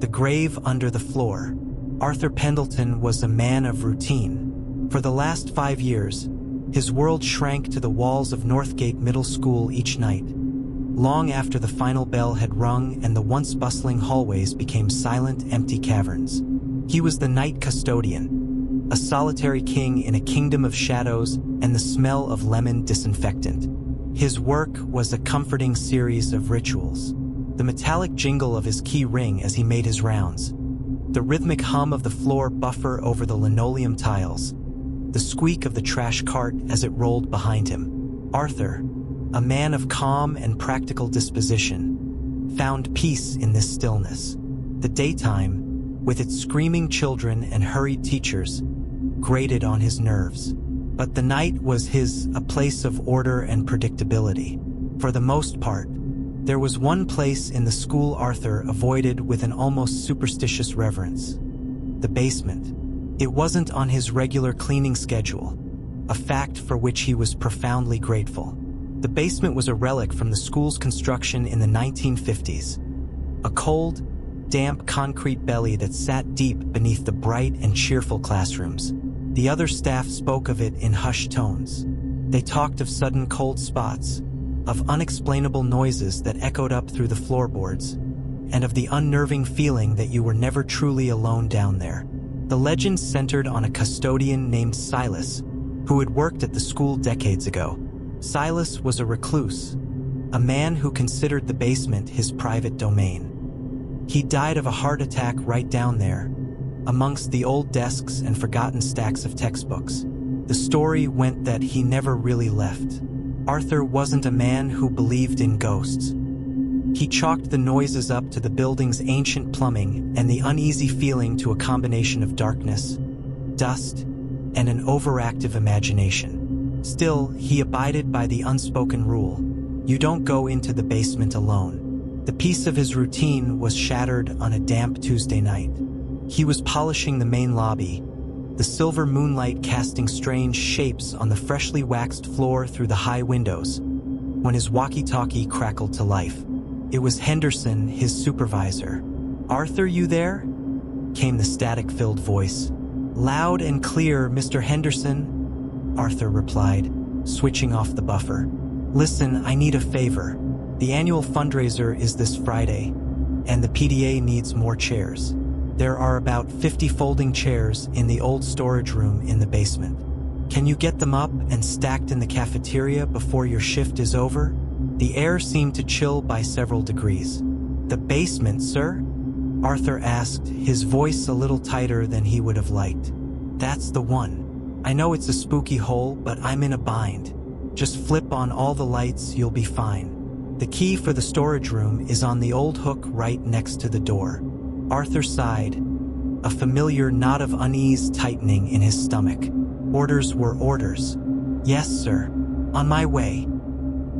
The grave under the floor. Arthur Pendleton was a man of routine. For the last 5 years, his world shrank to the walls of Northgate Middle School each night. Long after the final bell had rung and the once bustling hallways became silent, empty caverns. He was the night custodian, a solitary king in a kingdom of shadows and the smell of lemon disinfectant. His work was a comforting series of rituals. The metallic jingle of his key ring as he made his rounds, the rhythmic hum of the floor buffer over the linoleum tiles, the squeak of the trash cart as it rolled behind him. Arthur, a man of calm and practical disposition, found peace in this stillness. The daytime, with its screaming children and hurried teachers, grated on his nerves. But the night was a place of order and predictability. For the most part, there was one place in the school Arthur avoided with an almost superstitious reverence: the basement. It wasn't on his regular cleaning schedule, a fact for which he was profoundly grateful. The basement was a relic from the school's construction in the 1950s, a cold, damp concrete belly that sat deep beneath the bright and cheerful classrooms. The other staff spoke of it in hushed tones. They talked of sudden cold spots, of unexplainable noises that echoed up through the floorboards, and of the unnerving feeling that you were never truly alone down there. The legend centered on a custodian named Silas, who had worked at the school decades ago. Silas was a recluse, a man who considered the basement his private domain. He died of a heart attack right down there, amongst the old desks and forgotten stacks of textbooks. The story went that he never really left. Arthur wasn't a man who believed in ghosts. He chalked the noises up to the building's ancient plumbing and the uneasy feeling to a combination of darkness, dust, and an overactive imagination. Still, he abided by the unspoken rule: you don't go into the basement alone. The peace of his routine was shattered on a damp Tuesday night. He was polishing the main lobby, the silver moonlight casting strange shapes on the freshly waxed floor through the high windows, when his walkie-talkie crackled to life. It was Henderson, his supervisor. "Arthur, you there?" came the static-filled voice. "Loud and clear, Mr. Henderson," Arthur replied, switching off the buffer. "Listen, I need a favor. The annual fundraiser is this Friday, and the PDA needs more chairs. There are about 50 folding chairs in the old storage room in the basement. Can you get them up and stacked in the cafeteria before your shift is over?" The air seemed to chill by several degrees. "The basement, sir?" Arthur asked, his voice a little tighter than he would have liked. "That's the one. I know it's a spooky hole, but I'm in a bind. Just flip on all the lights, you'll be fine. The key for the storage room is on the old hook right next to the door." Arthur sighed, a familiar knot of unease tightening in his stomach. Orders were orders. "Yes, sir. On my way."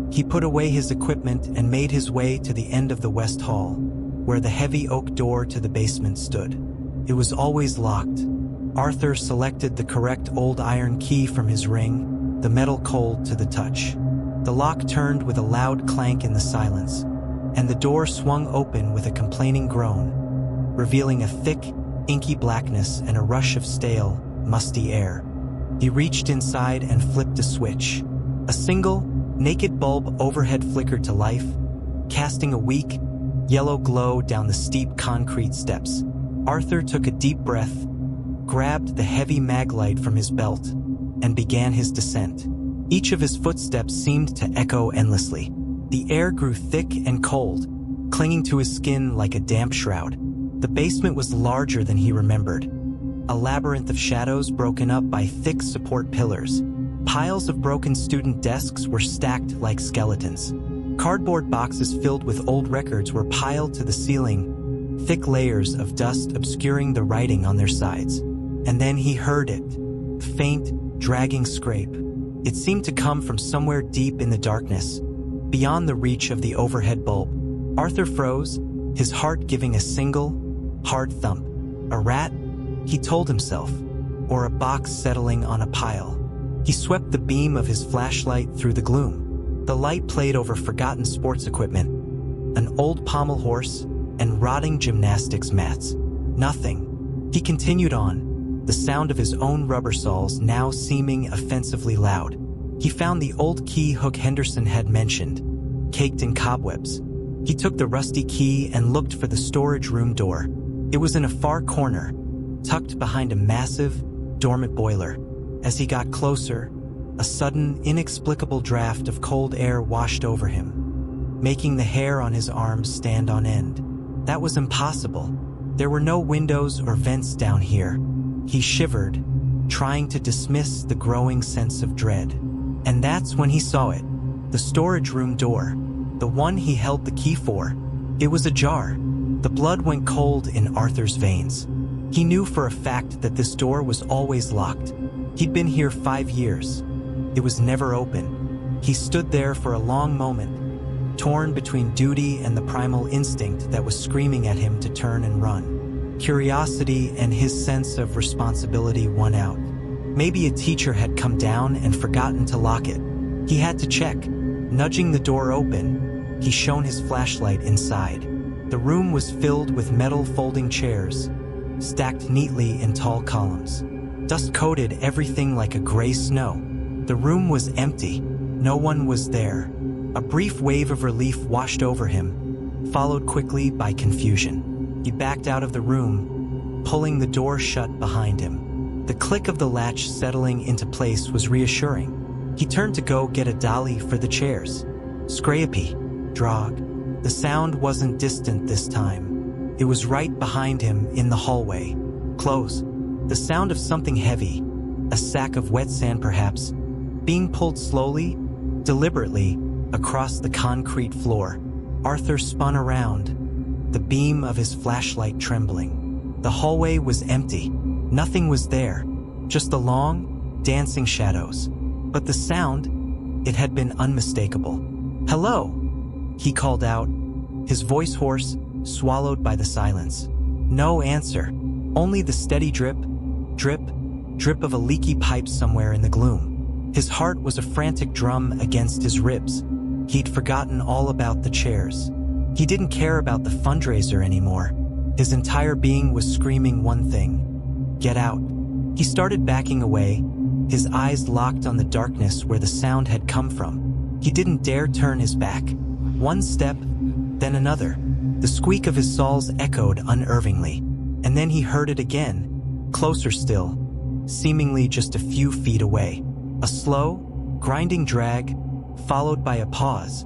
He put away his equipment and made his way to the end of the West Hall, where the heavy oak door to the basement stood. It was always locked. Arthur selected the correct old iron key from his ring, the metal cold to the touch. The lock turned with a loud clank in the silence, and the door swung open with a complaining groan, revealing a thick, inky blackness and a rush of stale, musty air. He reached inside and flipped a switch. A single, naked bulb overhead flickered to life, casting a weak, yellow glow down the steep concrete steps. Arthur took a deep breath, grabbed the heavy mag light from his belt, and began his descent. Each of his footsteps seemed to echo endlessly. The air grew thick and cold, clinging to his skin like a damp shroud. The basement was larger than he remembered, a labyrinth of shadows broken up by thick support pillars. Piles of broken student desks were stacked like skeletons. Cardboard boxes filled with old records were piled to the ceiling, thick layers of dust obscuring the writing on their sides. And then he heard it, a faint, dragging scrape. It seemed to come from somewhere deep in the darkness, beyond the reach of the overhead bulb. Arthur froze, his heart giving a single, hard thump. A rat, he told himself, or a box settling on a pile. He swept the beam of his flashlight through the gloom. The light played over forgotten sports equipment, an old pommel horse, and rotting gymnastics mats. Nothing. He continued on, the sound of his own rubber soles now seeming offensively loud. He found the old key hook Henderson had mentioned, caked in cobwebs. He took the rusty key and looked for the storage room door. It was in a far corner, tucked behind a massive, dormant boiler. As he got closer, a sudden, inexplicable draft of cold air washed over him, making the hair on his arms stand on end. That was impossible. There were no windows or vents down here. He shivered, trying to dismiss the growing sense of dread. And that's when he saw it. The storage room door. The one he held the key for. It was ajar. The blood went cold in Arthur's veins. He knew for a fact that this door was always locked. He'd been here 5 years. It was never open. He stood there for a long moment, torn between duty and the primal instinct that was screaming at him to turn and run. Curiosity and his sense of responsibility won out. Maybe a teacher had come down and forgotten to lock it. He had to check. Nudging the door open, he shone his flashlight inside. The room was filled with metal folding chairs, stacked neatly in tall columns. Dust coated everything like a gray snow. The room was empty. No one was there. A brief wave of relief washed over him, followed quickly by confusion. He backed out of the room, pulling the door shut behind him. The click of the latch settling into place was reassuring. He turned to go get a dolly for the chairs. Scrappy, drog. The sound wasn't distant this time. It was right behind him in the hallway. Close. The sound of something heavy, a sack of wet sand perhaps, being pulled slowly, deliberately, across the concrete floor. Arthur spun around, the beam of his flashlight trembling. The hallway was empty. Nothing was there, just the long, dancing shadows. But the sound, it had been unmistakable. "Hello," he called out, his voice hoarse, swallowed by the silence. No answer, only the steady drip, drip, drip of a leaky pipe somewhere in the gloom. His heart was a frantic drum against his ribs. He'd forgotten all about the chairs. He didn't care about the fundraiser anymore. His entire being was screaming one thing: get out. He started backing away, his eyes locked on the darkness where the sound had come from. He didn't dare turn his back. One step, then another. The squeak of his soles echoed unnervingly. And then he heard it again, closer still, seemingly just a few feet away. A slow, grinding drag, followed by a pause,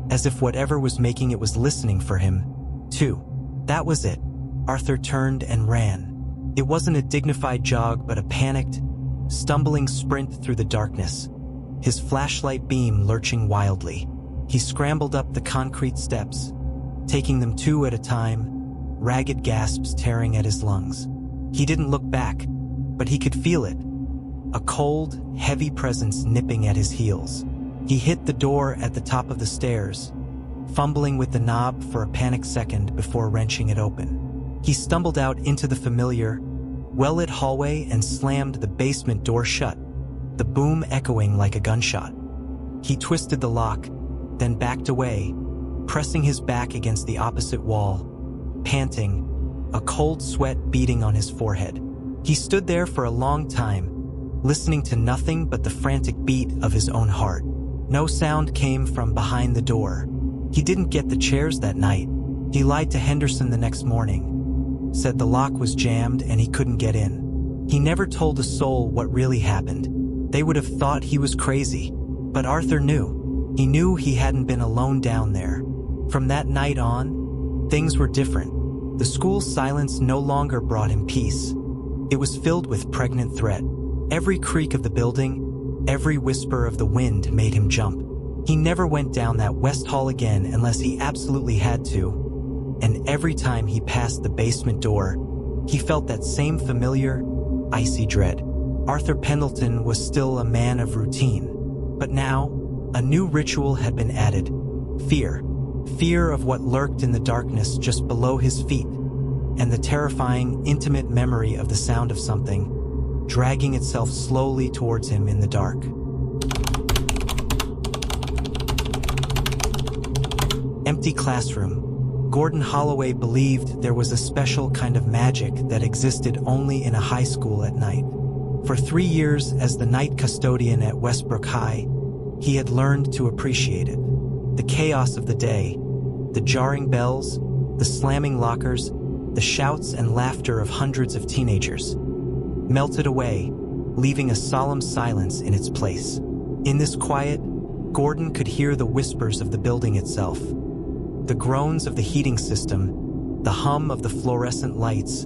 as if whatever was making it was listening for him, too. That was it. Arthur turned and ran. It wasn't a dignified jog, but a panicked, stumbling sprint through the darkness, his flashlight beam lurching wildly. He scrambled up the concrete steps, taking them 2 at a time, ragged gasps tearing at his lungs. He didn't look back, but he could feel it, a cold, heavy presence nipping at his heels. He hit the door at the top of the stairs, fumbling with the knob for a panicked second before wrenching it open. He stumbled out into the familiar, well-lit hallway and slammed the basement door shut, the boom echoing like a gunshot. He twisted the lock, then backed away, pressing his back against the opposite wall, panting, a cold sweat beading on his forehead. He stood there for a long time, listening to nothing but the frantic beat of his own heart. No sound came from behind the door. He didn't get the chairs that night. He lied to Henderson the next morning, said the lock was jammed and he couldn't get in. He never told a soul what really happened. They would have thought he was crazy. But Arthur knew. He knew he hadn't been alone down there. From that night on, things were different. The school's silence no longer brought him peace. It was filled with pregnant threat. Every creak of the building, every whisper of the wind made him jump. He never went down that west hall again unless he absolutely had to. And every time he passed the basement door, he felt that same familiar, icy dread. Arthur Pendleton was still a man of routine. But now, a new ritual had been added. Fear. Fear of what lurked in the darkness just below his feet, and the terrifying, intimate memory of the sound of something dragging itself slowly towards him in the dark. Empty classroom. Gordon Holloway believed there was a special kind of magic that existed only in a high school at night. For 3 years as the night custodian at Westbrook High, he had learned to appreciate it. The chaos of the day, the jarring bells, the slamming lockers, the shouts and laughter of hundreds of teenagers, melted away, leaving a solemn silence in its place. In this quiet, Gordon could hear the whispers of the building itself, the groans of the heating system, the hum of the fluorescent lights,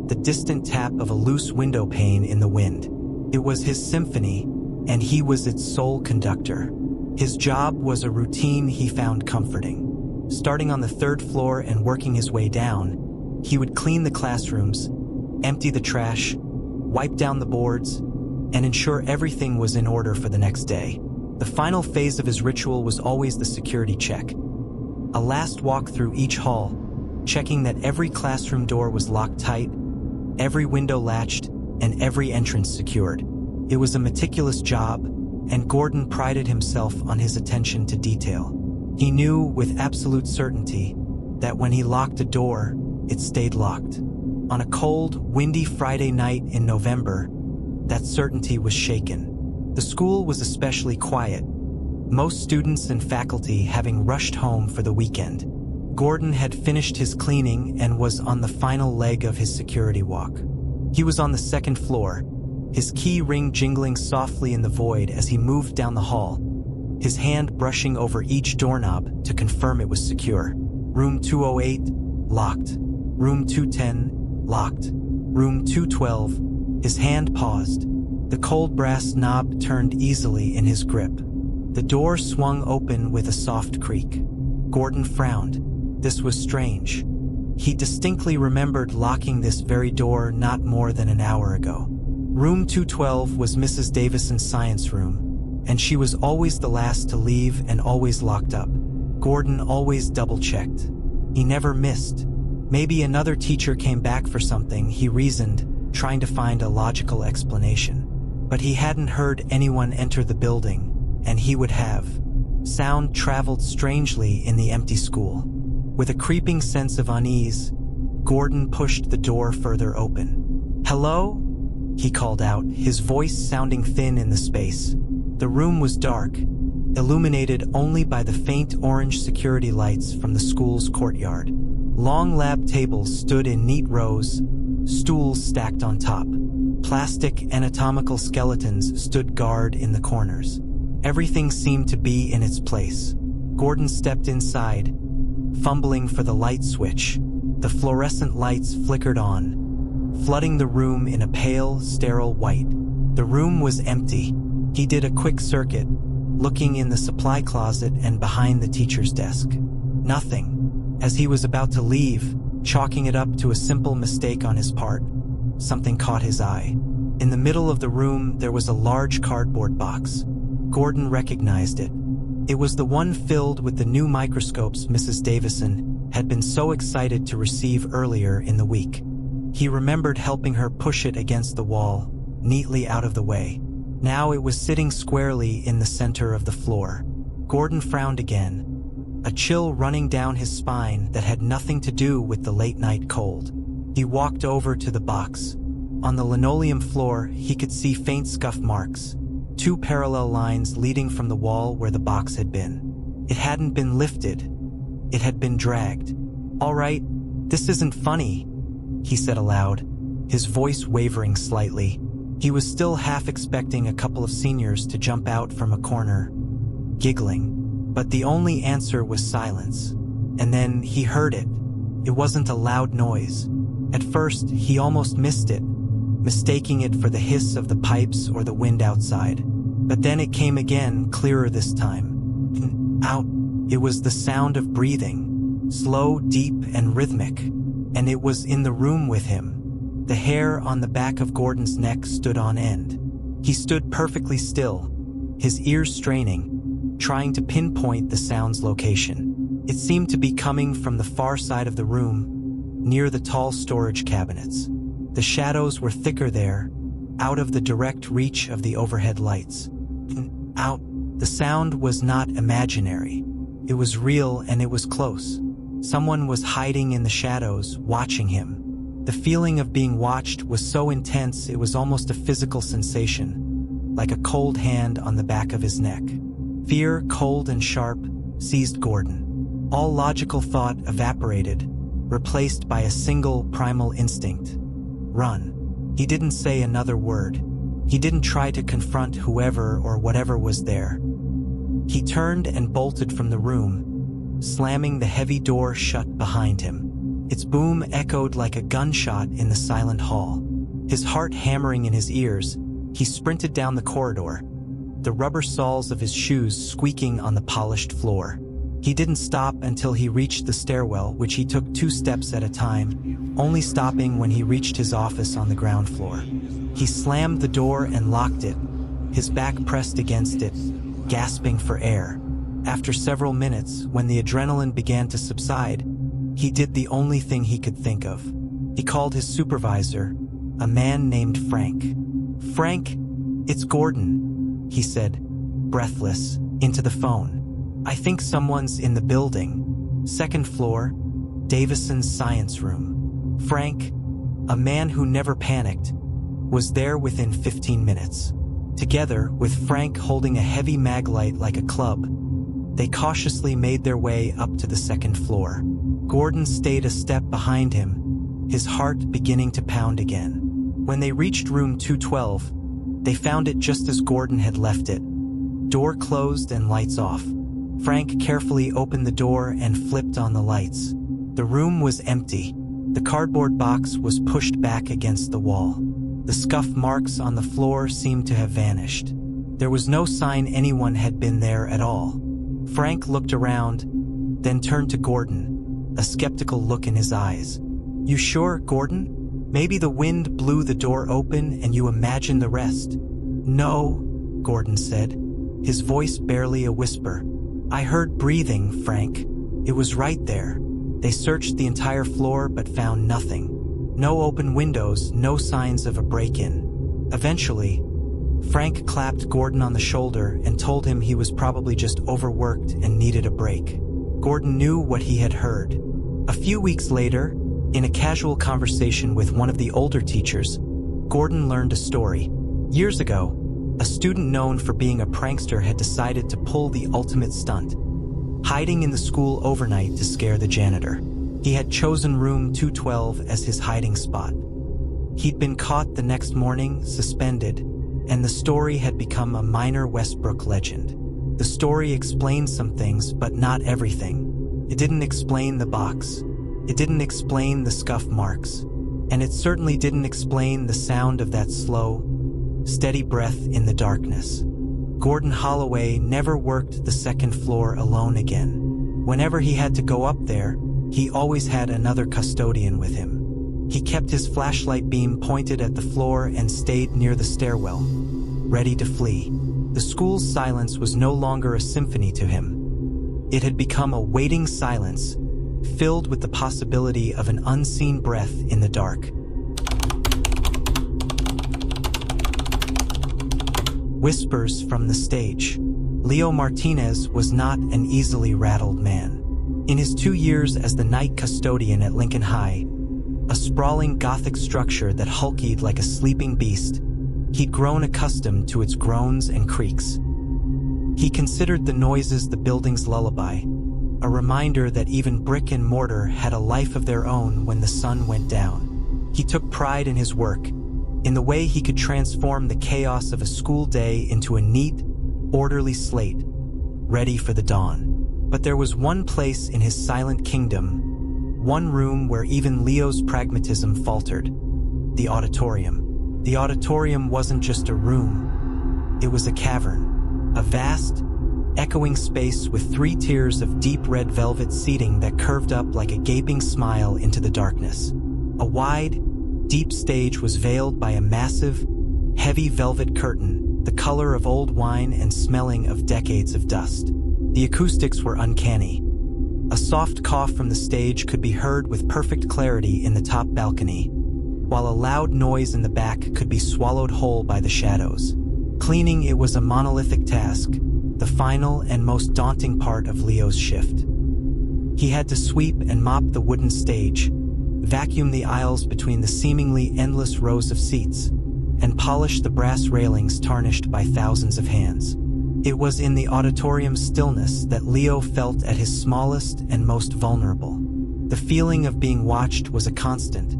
the distant tap of a loose window pane in the wind. It was his symphony, and he was its sole conductor. His job was a routine he found comforting. Starting on the 3rd floor and working his way down, he would clean the classrooms, empty the trash, wipe down the boards, and ensure everything was in order for the next day. The final phase of his ritual was always the security check. A last walk through each hall, checking that every classroom door was locked tight, every window latched, and every entrance secured. It was a meticulous job, and Gordon prided himself on his attention to detail. He knew with absolute certainty that when he locked a door, it stayed locked. On a cold, windy Friday night in November, that certainty was shaken. The school was especially quiet, most students and faculty having rushed home for the weekend. Gordon had finished his cleaning and was on the final leg of his security walk. He was on the 2nd floor, his key ring jingling softly in the void as he moved down the hall, his hand brushing over each doorknob to confirm it was secure. Room 208, locked. Room 210, locked. Room 212, his hand paused. The cold brass knob turned easily in his grip. The door swung open with a soft creak. Gordon frowned. This was strange. He distinctly remembered locking this very door not more than an hour ago. Room 212 was Mrs. Davison's science room, and she was always the last to leave and always locked up. Gordon always double-checked. He never missed. Maybe another teacher came back for something, he reasoned, trying to find a logical explanation. But he hadn't heard anyone enter the building, and he would have. Sound traveled strangely in the empty school. With a creeping sense of unease, Gordon pushed the door further open. "Hello?" he called out, his voice sounding thin in the space. The room was dark, illuminated only by the faint orange security lights from the school's courtyard. Long lab tables stood in neat rows, stools stacked on top. Plastic anatomical skeletons stood guard in the corners. Everything seemed to be in its place. Gordon stepped inside, fumbling for the light switch. The fluorescent lights flickered on, flooding the room in a pale, sterile white. The room was empty. He did a quick circuit, looking in the supply closet and behind the teacher's desk. Nothing. As he was about to leave, chalking it up to a simple mistake on his part, something caught his eye. In the middle of the room, there was a large cardboard box. Gordon recognized it. It was the one filled with the new microscopes Mrs. Davison had been so excited to receive earlier in the week. He remembered helping her push it against the wall, neatly out of the way. Now it was sitting squarely in the center of the floor. Gordon frowned again, a chill running down his spine that had nothing to do with the late-night cold. He walked over to the box. On the linoleum floor, he could see faint scuff marks, 2 parallel lines leading from the wall where the box had been. It hadn't been lifted. It had been dragged. "All right, this isn't funny," he said aloud, his voice wavering slightly. He was still half expecting a couple of seniors to jump out from a corner, giggling. But the only answer was silence. And then he heard it. It wasn't a loud noise. At first, he almost missed it, mistaking it for the hiss of the pipes or the wind outside. But then it came again, clearer this time. Out. It was the sound of breathing, slow, deep, and rhythmic. And it was in the room with him. The hair on the back of Gordon's neck stood on end. He stood perfectly still, his ears straining, trying to pinpoint the sound's location. It seemed to be coming from the far side of the room, near the tall storage cabinets. The shadows were thicker there, out of the direct reach of the overhead lights. Out. The sound was not imaginary. It was real and it was close. Someone was hiding in the shadows, watching him. The feeling of being watched was so intense it was almost a physical sensation, like a cold hand on the back of his neck. Fear, cold and sharp, seized Gordon. All logical thought evaporated, replaced by a single primal instinct. Run. He didn't say another word. He didn't try to confront whoever or whatever was there. He turned and bolted from the room, slamming the heavy door shut behind him. Its boom echoed like a gunshot in the silent hall. His heart hammering in his ears, he sprinted down the corridor, the rubber soles of his shoes squeaking on the polished floor. He didn't stop until he reached the stairwell, which he took 2 steps at a time, only stopping when he reached his office on the ground floor. He slammed the door and locked it, his back pressed against it, gasping for air. After several minutes, when the adrenaline began to subside, he did the only thing he could think of. He called his supervisor, a man named Frank. "Frank, it's Gordon," he said, breathless, into the phone. "I think someone's in the building. 2nd floor, Davison's science room." Frank, a man who never panicked, was there within 15 minutes. Together, with Frank holding a heavy mag light like a club, they cautiously made their way up to the 2nd floor. Gordon stayed a step behind him, his heart beginning to pound again. When they reached room 212, they found it just as Gordon had left it. Door closed and lights off. Frank carefully opened the door and flipped on the lights. The room was empty. The cardboard box was pushed back against the wall. The scuff marks on the floor seemed to have vanished. There was no sign anyone had been there at all. Frank looked around, then turned to Gordon, a skeptical look in his eyes. "You sure, Gordon? Maybe the wind blew the door open and you imagine the rest." "No," Gordon said, his voice barely a whisper. "I heard breathing, Frank. It was right there." They searched the entire floor but found nothing. No open windows, no signs of a break-in. Eventually, Frank clapped Gordon on the shoulder and told him he was probably just overworked and needed a break. Gordon knew what he had heard. A few weeks later, in a casual conversation with one of the older teachers, Gordon learned a story. Years ago, a student known for being a prankster had decided to pull the ultimate stunt, hiding in the school overnight to scare the janitor. He had chosen room 212 as his hiding spot. He'd been caught the next morning, suspended, and the story had become a minor Westbrook legend. The story explained some things, but not everything. It didn't explain the box. It didn't explain the scuff marks. And it certainly didn't explain the sound of that slow, steady breath in the darkness. Gordon Holloway never worked the 2nd floor alone again. Whenever he had to go up there, he always had another custodian with him. He kept his flashlight beam pointed at the floor and stayed near the stairwell, ready to flee. The school's silence was no longer a symphony to him. It had become a waiting silence, filled with the possibility of an unseen breath in the dark. Whispers from the stage. Leo Martinez was not an easily rattled man. In his 2 years as the night custodian at Lincoln High, a sprawling Gothic structure that hulked like a sleeping beast, he'd grown accustomed to its groans and creaks. He considered the noises the building's lullaby, a reminder that even brick and mortar had a life of their own when the sun went down. He took pride in his work, in the way he could transform the chaos of a school day into a neat, orderly slate, ready for the dawn. But there was one place in his silent kingdom, one room where even Leo's pragmatism faltered: the auditorium. The auditorium wasn't just a room, it was a cavern, a vast, echoing space with 3 tiers of deep red velvet seating that curved up like a gaping smile into the darkness. A wide, deep stage was veiled by a massive, heavy velvet curtain, the color of old wine and smelling of decades of dust. The acoustics were uncanny. A soft cough from the stage could be heard with perfect clarity in the top balcony, while a loud noise in the back could be swallowed whole by the shadows. Cleaning it was a monolithic task, the final and most daunting part of Leo's shift. He had to sweep and mop the wooden stage, vacuum the aisles between the seemingly endless rows of seats, and polish the brass railings tarnished by thousands of hands. It was in the auditorium's stillness that Leo felt at his smallest and most vulnerable. The feeling of being watched was a constant,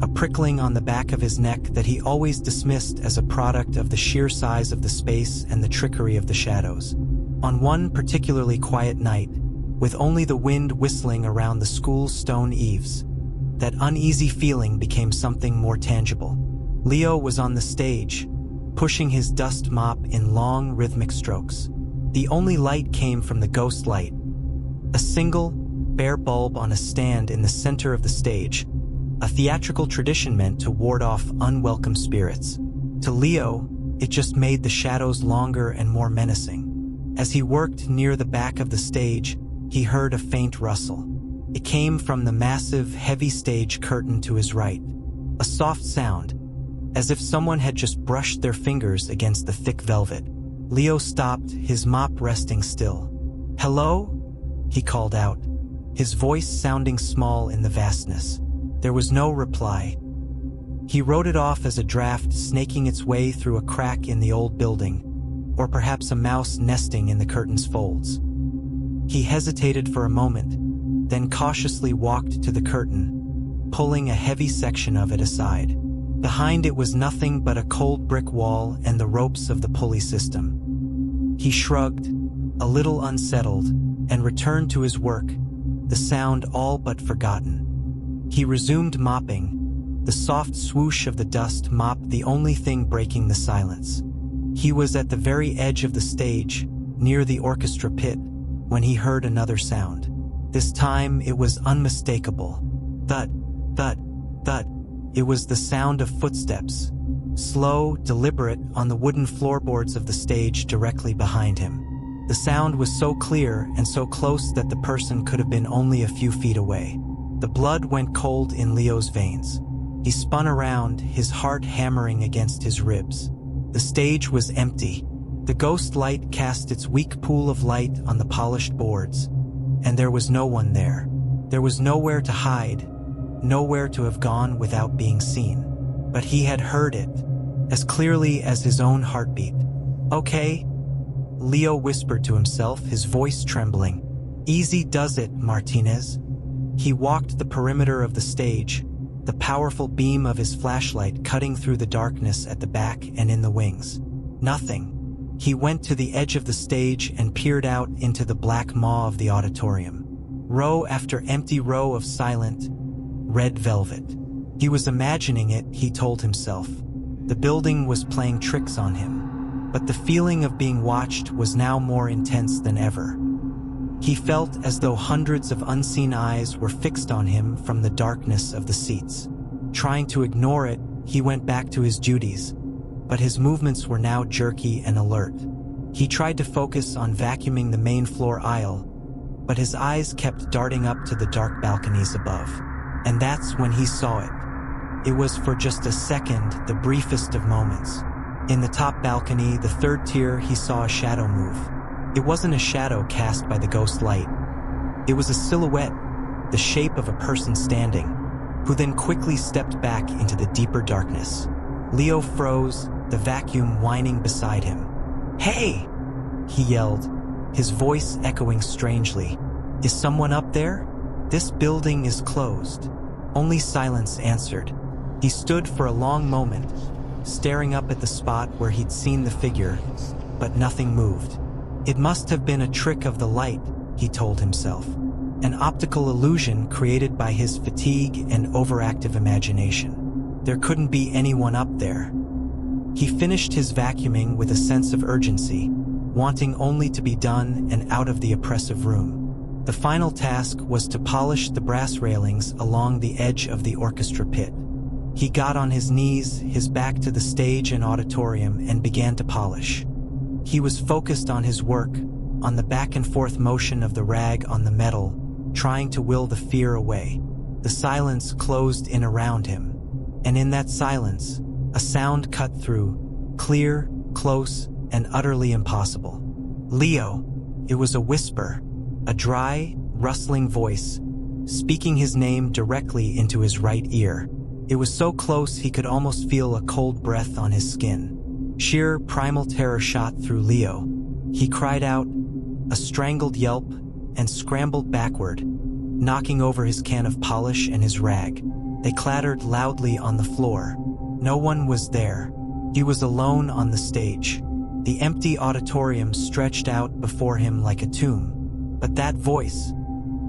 a prickling on the back of his neck that he always dismissed as a product of the sheer size of the space and the trickery of the shadows. On one particularly quiet night, with only the wind whistling around the school's stone eaves, that uneasy feeling became something more tangible. Leo was on the stage, pushing his dust mop in long, rhythmic strokes. The only light came from the ghost light, a single, bare bulb on a stand in the center of the stage, a theatrical tradition meant to ward off unwelcome spirits. To Leo, it just made the shadows longer and more menacing. As he worked near the back of the stage, he heard a faint rustle. It came from the massive, heavy stage curtain to his right. A soft sound, as if someone had just brushed their fingers against the thick velvet. Leo stopped, his mop resting still. "Hello?" he called out, his voice sounding small in the vastness. There was no reply. He wrote it off as a draft snaking its way through a crack in the old building, or perhaps a mouse nesting in the curtain's folds. He hesitated for a moment, then cautiously walked to the curtain, pulling a heavy section of it aside. Behind it was nothing but a cold brick wall and the ropes of the pulley system. He shrugged, a little unsettled, and returned to his work, the sound all but forgotten. He resumed mopping, the soft swoosh of the dust mop the only thing breaking the silence. He was at the very edge of the stage, near the orchestra pit, when he heard another sound. This time it was unmistakable. Thud, thud, thud. It was the sound of footsteps, slow, deliberate, on the wooden floorboards of the stage directly behind him. The sound was so clear and so close that the person could have been only a few feet away. The blood went cold in Leo's veins. He spun around, his heart hammering against his ribs. The stage was empty. The ghost light cast its weak pool of light on the polished boards, and there was no one there. There was nowhere to hide, nowhere to have gone without being seen. But he had heard it, as clearly as his own heartbeat. "Okay," Leo whispered to himself, his voice trembling. "Easy does it, Martinez." He walked the perimeter of the stage, the powerful beam of his flashlight cutting through the darkness at the back and in the wings. Nothing. He went to the edge of the stage and peered out into the black maw of the auditorium. Row after empty row of silent, red velvet. He was imagining it, he told himself. The building was playing tricks on him, but the feeling of being watched was now more intense than ever. He felt as though hundreds of unseen eyes were fixed on him from the darkness of the seats. Trying to ignore it, he went back to his duties, but his movements were now jerky and alert. He tried to focus on vacuuming the main floor aisle, but his eyes kept darting up to the dark balconies above. And that's when he saw it. It was for just a second, the briefest of moments. In the top balcony, the third tier, he saw a shadow move. It wasn't a shadow cast by the ghost light. It was a silhouette, the shape of a person standing, who then quickly stepped back into the deeper darkness. Leo froze, the vacuum whining beside him. "Hey!" he yelled, his voice echoing strangely. "Is someone up there? This building is closed." Only silence answered. He stood for a long moment, staring up at the spot where he'd seen the figure, but nothing moved. It must have been a trick of the light, he told himself, an optical illusion created by his fatigue and overactive imagination. There couldn't be anyone up there. He finished his vacuuming with a sense of urgency, wanting only to be done and out of the oppressive room. The final task was to polish the brass railings along the edge of the orchestra pit. He got on his knees, his back to the stage and auditorium, and began to polish. He was focused on his work, on the back and forth motion of the rag on the metal, trying to will the fear away. The silence closed in around him, and in that silence, a sound cut through, clear, close, and utterly impossible. "Leo!" It was a whisper, a dry, rustling voice, speaking his name directly into his right ear. It was so close he could almost feel a cold breath on his skin. Sheer primal terror shot through Leo. He cried out, a strangled yelp, and scrambled backward, knocking over his can of polish and his rag. They clattered loudly on the floor. No one was there. He was alone on the stage. The empty auditorium stretched out before him like a tomb. But that voice,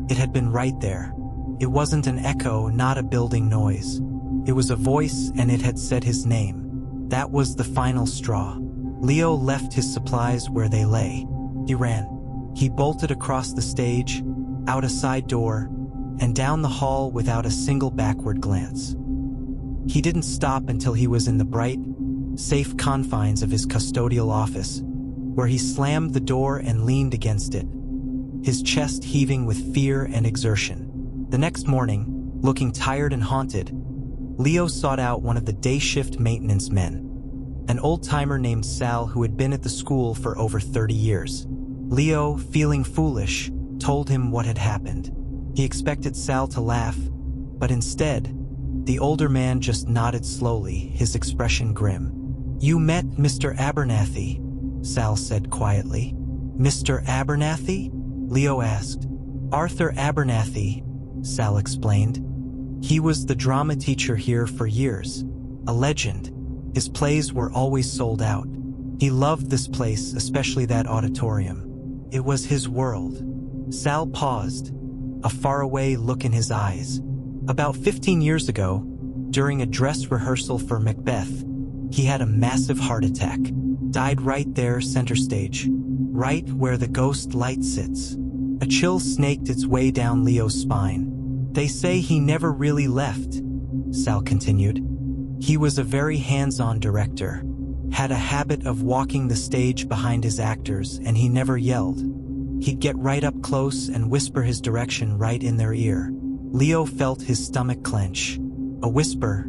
it had been right there. It wasn't an echo, not a building noise. It was a voice, and it had said his name. That was the final straw. Leo left his supplies where they lay. He ran. He bolted across the stage, out a side door, and down the hall without a single backward glance. He didn't stop until he was in the bright, safe confines of his custodial office, where he slammed the door and leaned against it, his chest heaving with fear and exertion. The next morning, looking tired and haunted, Leo sought out one of the day shift maintenance men, an old-timer named Sal who had been at the school for over 30 years. Leo, feeling foolish, told him what had happened. He expected Sal to laugh, but instead, the older man just nodded slowly, his expression grim. "You met Mr. Abernathy," Sal said quietly. "Mr. Abernathy?" Leo asked. "Arthur Abernathy," Sal explained. "He was the drama teacher here for years, a legend. His plays were always sold out. He loved this place, especially that auditorium. It was his world." Sal paused, a faraway look in his eyes. About 15 years ago, during a dress rehearsal for Macbeth, he had a massive heart attack. Died right there, center stage, right where the ghost light sits. A chill snaked its way down Leo's spine. "They say he never really left," Sal continued. "He was a very hands-on director, had a habit of walking the stage behind his actors, and he never yelled. He'd get right up close and whisper his direction right in their ear." Leo felt his stomach clench. A whisper,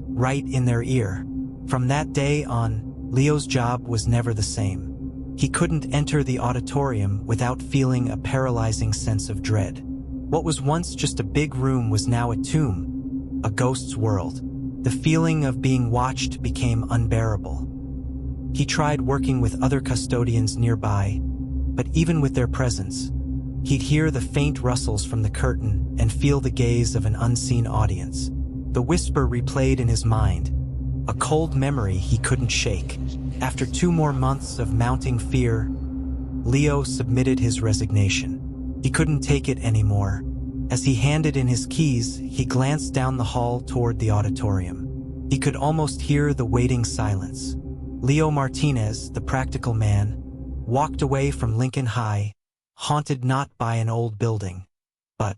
right in their ear. From that day on, Leo's job was never the same. He couldn't enter the auditorium without feeling a paralyzing sense of dread. What was once just a big room was now a tomb, a ghost's world. The feeling of being watched became unbearable. He tried working with other custodians nearby, but even with their presence, he'd hear the faint rustles from the curtain and feel the gaze of an unseen audience. The whisper replayed in his mind, a cold memory he couldn't shake. After 2 more months of mounting fear, Leo submitted his resignation. He couldn't take it anymore. As he handed in his keys, he glanced down the hall toward the auditorium. He could almost hear the waiting silence. Leo Martinez, the practical man, walked away from Lincoln High, haunted not by an old building, but